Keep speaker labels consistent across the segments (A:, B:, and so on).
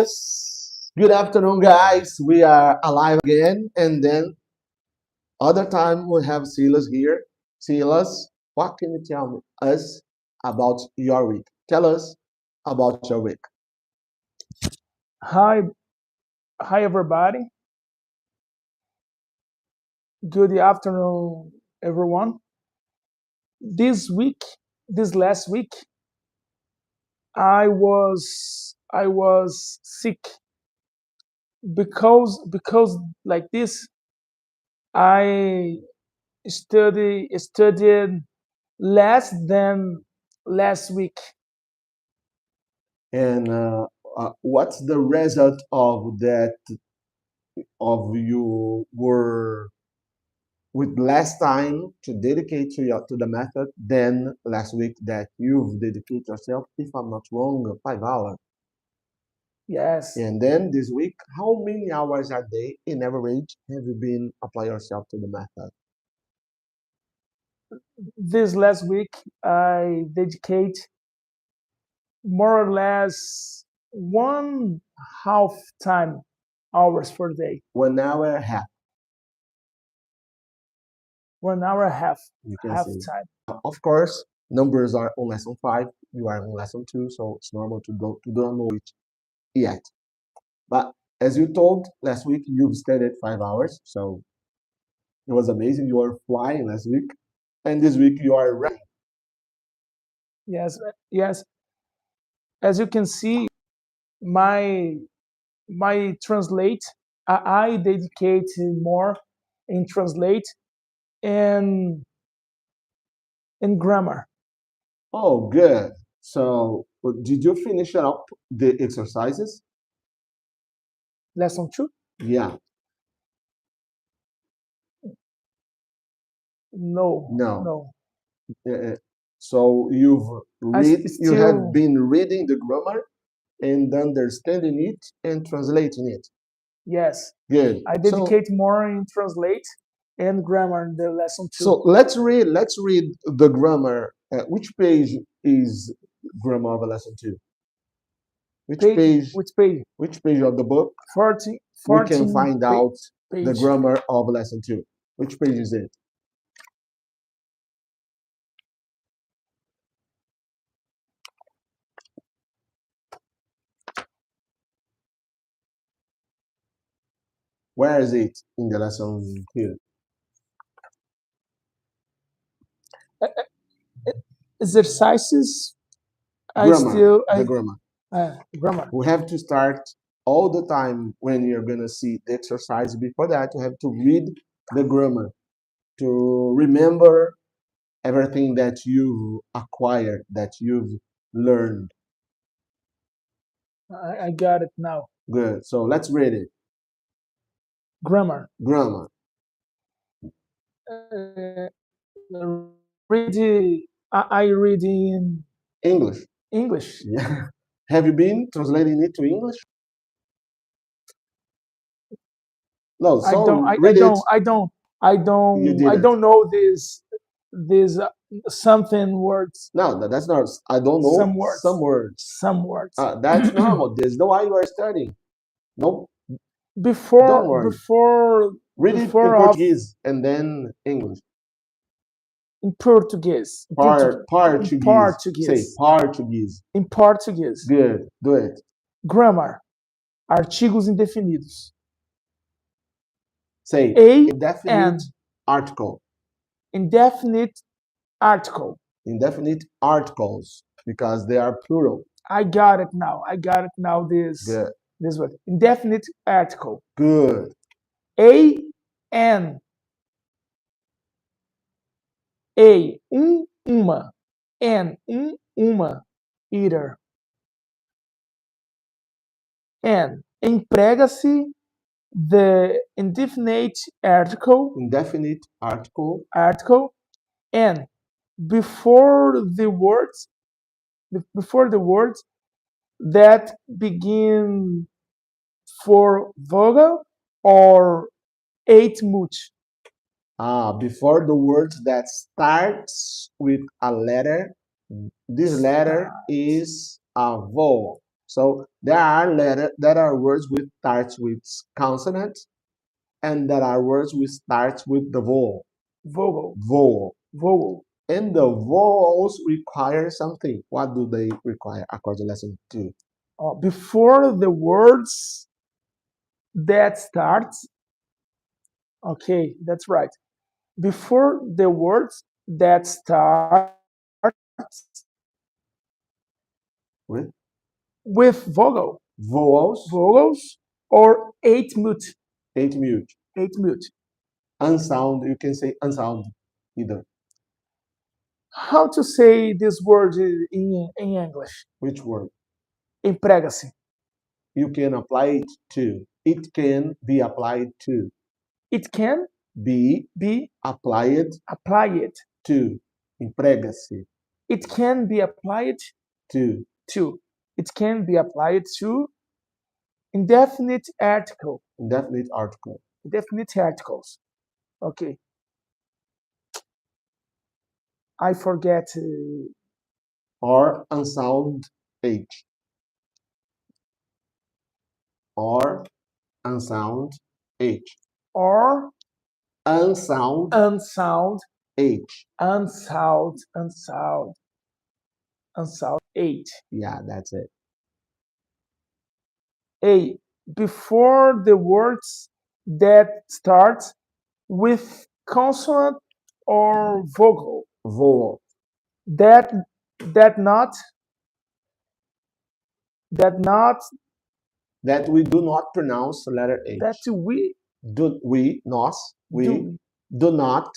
A: Yes. Good afternoon, guys. We are alive again, and then other time we have Silas here. Silas, what can you tell us about your week? Tell us about your week.
B: Hi, hi everybody. Good afternoon, everyone. This week, this last week, I was sick because like this, I studied less than last week.
A: And what's the result of that? Of you were with less time to dedicate to the method than last week that you've dedicated yourself, if I'm not wrong, 5 hours.
B: Yes,
A: And then this week, how many hours a day in average have you been apply yourself to the method?
B: this last week I dedicate more or less one half time hours per day.
A: 1 hour and a half,
B: 1 hour and a half
A: you can
B: half
A: see.
B: time.
A: Of course, numbers are on lesson 5, you are on lesson 2, so it's normal to don't know it yet. But as you told last week, you've studied 5 hours, so it was amazing. You were flying last week, and this week you are running.
B: Yes, yes. As you can see, my my translate. I dedicate more in translate and in grammar.
A: Oh, good. So, did you finish up the exercises?
B: Lesson two?
A: Yeah.
B: No,
A: No.
B: no.
A: Uh, so you have
B: Still
A: been reading the grammar and understanding it and translating it.
B: yes.
A: Good.
B: I
A: So
B: dedicate more in translate and grammar in the lesson two.
A: so let's read the grammar. Which page is grammar of lesson 2? Which
B: Page
A: page
B: which page?
A: which page of the book
B: 40,
A: we can
B: 14
A: find out the
B: page.
A: grammar of lesson 2? Which page is it? Where is it in the lesson here?
B: Uh, Exercises. I
A: Grammar,
B: still
A: the
B: I
A: grammar.
B: grammar.
A: We have to start all the time when you're gonna see the exercise. Before that, you have to read the grammar to remember everything that you've acquired, that you've learned.
B: I got it now.
A: Good. So let's read it.
B: Grammar.
A: Grammar.
B: Uh, I read in
A: English.
B: English.
A: Yeah. Have you been translating it to English? No.
B: I don't.
A: So read
B: I
A: it.
B: don't. I don't. I
A: You
B: don't. I
A: didn't.
B: don't know this something words.
A: No, that's not. I don't know
B: Some
A: some
B: words.
A: words.
B: Some words.
A: That's normal. There's no why you are studying. No, don't
B: before
A: worry.
B: before
A: Read it in
B: before of
A: Portuguese and then English.
B: in Portuguese. In
A: Portuguese. Say
B: Portuguese.
A: Portuguese.
B: In Portuguese.
A: Good. Do it.
B: Grammar. Artigos indefinidos.
A: Say
B: A
A: indefinite
B: and
A: article.
B: indefinite article.
A: Indefinite articles because they are plural.
B: I got it now. I got it now.
A: Good.
B: This word. Indefinite article.
A: Good.
B: A and a uma and uma either and emprega-se the indefinite
A: Indefinite
B: article and before the words before the words that begin for vogal or eight much.
A: before the words that starts with a letter. This letter
B: Start.
A: is a vowel. So there are words with starts with consonant, and there are words with starts with the vowel.
B: Vowel.
A: Vowel.
B: Vowel.
A: And the vowels require something. What do they require according to lesson 2?
B: Before the words that start, okay, that's right. Before the words that start
A: With
B: with
A: vowels,
B: vowels or eight mute,
A: mute. Unsound, you can say unsound either.
B: How to say this word in English?
A: Which word?
B: Emprega-se.
A: You can apply it to. It can be applied to.
B: It can
A: Be applied to. Emprega-se.
B: It can be applied
A: To.
B: It can be applied to indefinite article.
A: Indefinite article.
B: Indefinite articles. Okay. I forget.
A: Or unsound H. Or unsound H.
B: Or
A: Unsound
B: unsound
A: H.
B: Unsound H.
A: Yeah, that's it.
B: A. Before the words that start with consonant or vocal.
A: Vowel.
B: That not
A: That we do not pronounce the letter H.
B: that we
A: Nós,
B: do
A: not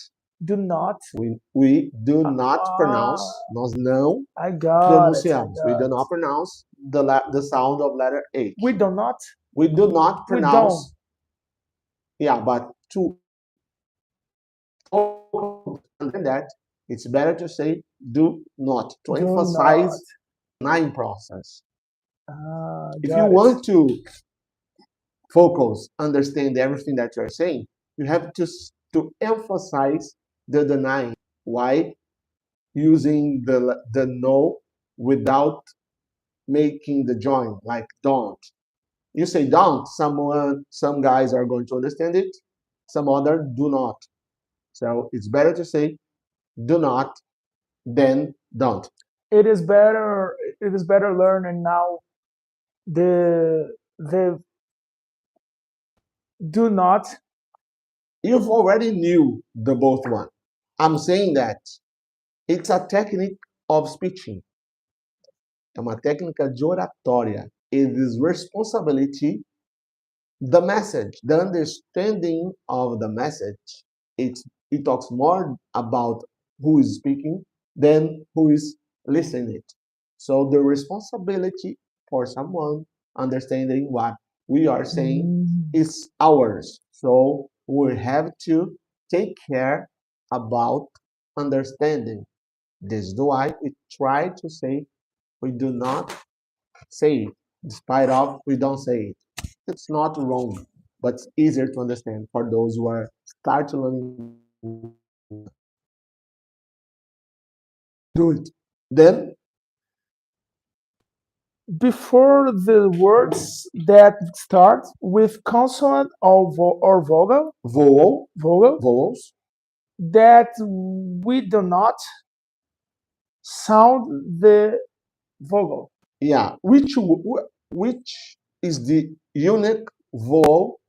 A: pronounce. Nós não
B: I got
A: pronunciamos.
B: it.
A: We do not pronounce the sound of letter H.
B: We do not
A: pronounce. Yeah, but to understand that, it's better to say do not, to emphasize the nine process. If you want to focus, understand everything that you're saying, you have to emphasize the denying. Why? Using the no without making the join, like don't. You say don't, some guys are going to understand it, some other do not. So it's better to say do not than don't. It is better
B: learning now the do not.
A: You've already knew the both one. I'm saying that it's a technique of speaking. É uma técnica de oratória. It is responsibility, the message, the understanding of the message. It talks more about who is speaking than who is listening it. So the responsibility for someone understanding what we are saying is ours. So we have to take care about understanding. This is why we try to say we do not say it. Despite of we don't say it. It's not wrong, but it's easier to understand for those who are start learning. Do it. Then
B: before the words that start with consonant or vowel,
A: vowels
B: that we do not sound the vowel.
A: Yeah, which is the unique vowel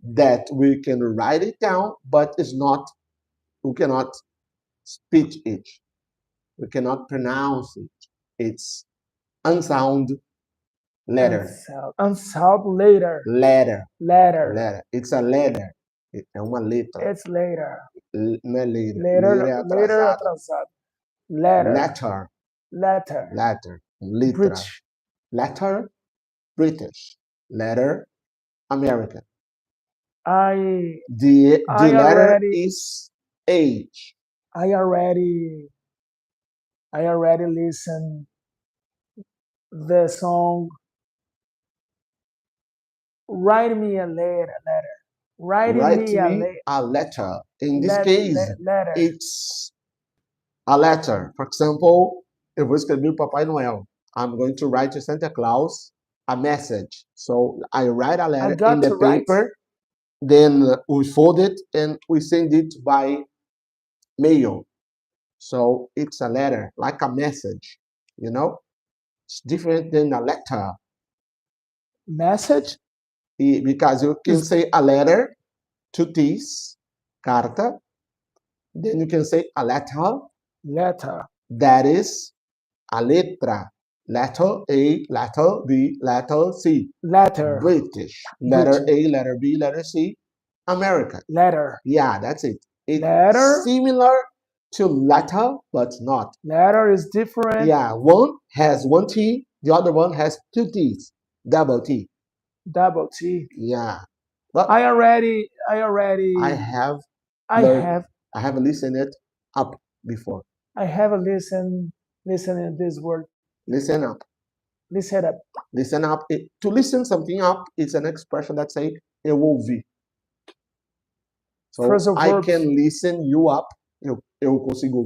A: that we can write it down, but it's not, we cannot speak it. We cannot pronounce it. It's unsound letter.
B: Unsound
A: letter.
B: Letter.
A: It's a letter. É uma letra.
B: It's later.
A: Não é letra.
B: Later
A: é
B: atrasado.
A: Letter.
B: Letter.
A: Letra.
B: British.
A: Letter, British. Letter, American. The letter is H.
B: I already listened the song Write Me a Letter. Write me
A: a letter. In this case,
B: letter.
A: It's a letter. For example, eu vou escrever Papai Noel. I'm going to write to Santa Claus a message. So I write a
B: I
A: letter in
B: got
A: the
B: to write.
A: paper, then we fold it and we send it by mail. So it's a letter, like a message, you know? It's different than a letter.
B: Message
A: Because you can
B: is
A: say a letter, two T's, carta. Then you can say a letter,
B: letter.
A: that is a letra. Letter A, letter B, letter C.
B: Letter.
A: British. Letter
B: British.
A: A, letter B, letter C. American.
B: Letter.
A: Yeah, that's it. It's
B: Letter.
A: similar to letter, but not.
B: Letter is different.
A: Yeah, one has one T, the other one has two T's. Double T.
B: Double T.
A: Yeah. But
B: I already
A: I have
B: I
A: learned,
B: have
A: I have listened it up before.
B: I have a listen this word.
A: Listen up.
B: Listen up.
A: Listen up. To listen something up is an expression that say eu ouvi. So
B: Phrasal
A: I
B: verbs.
A: can listen you up. Eu consigo ouvir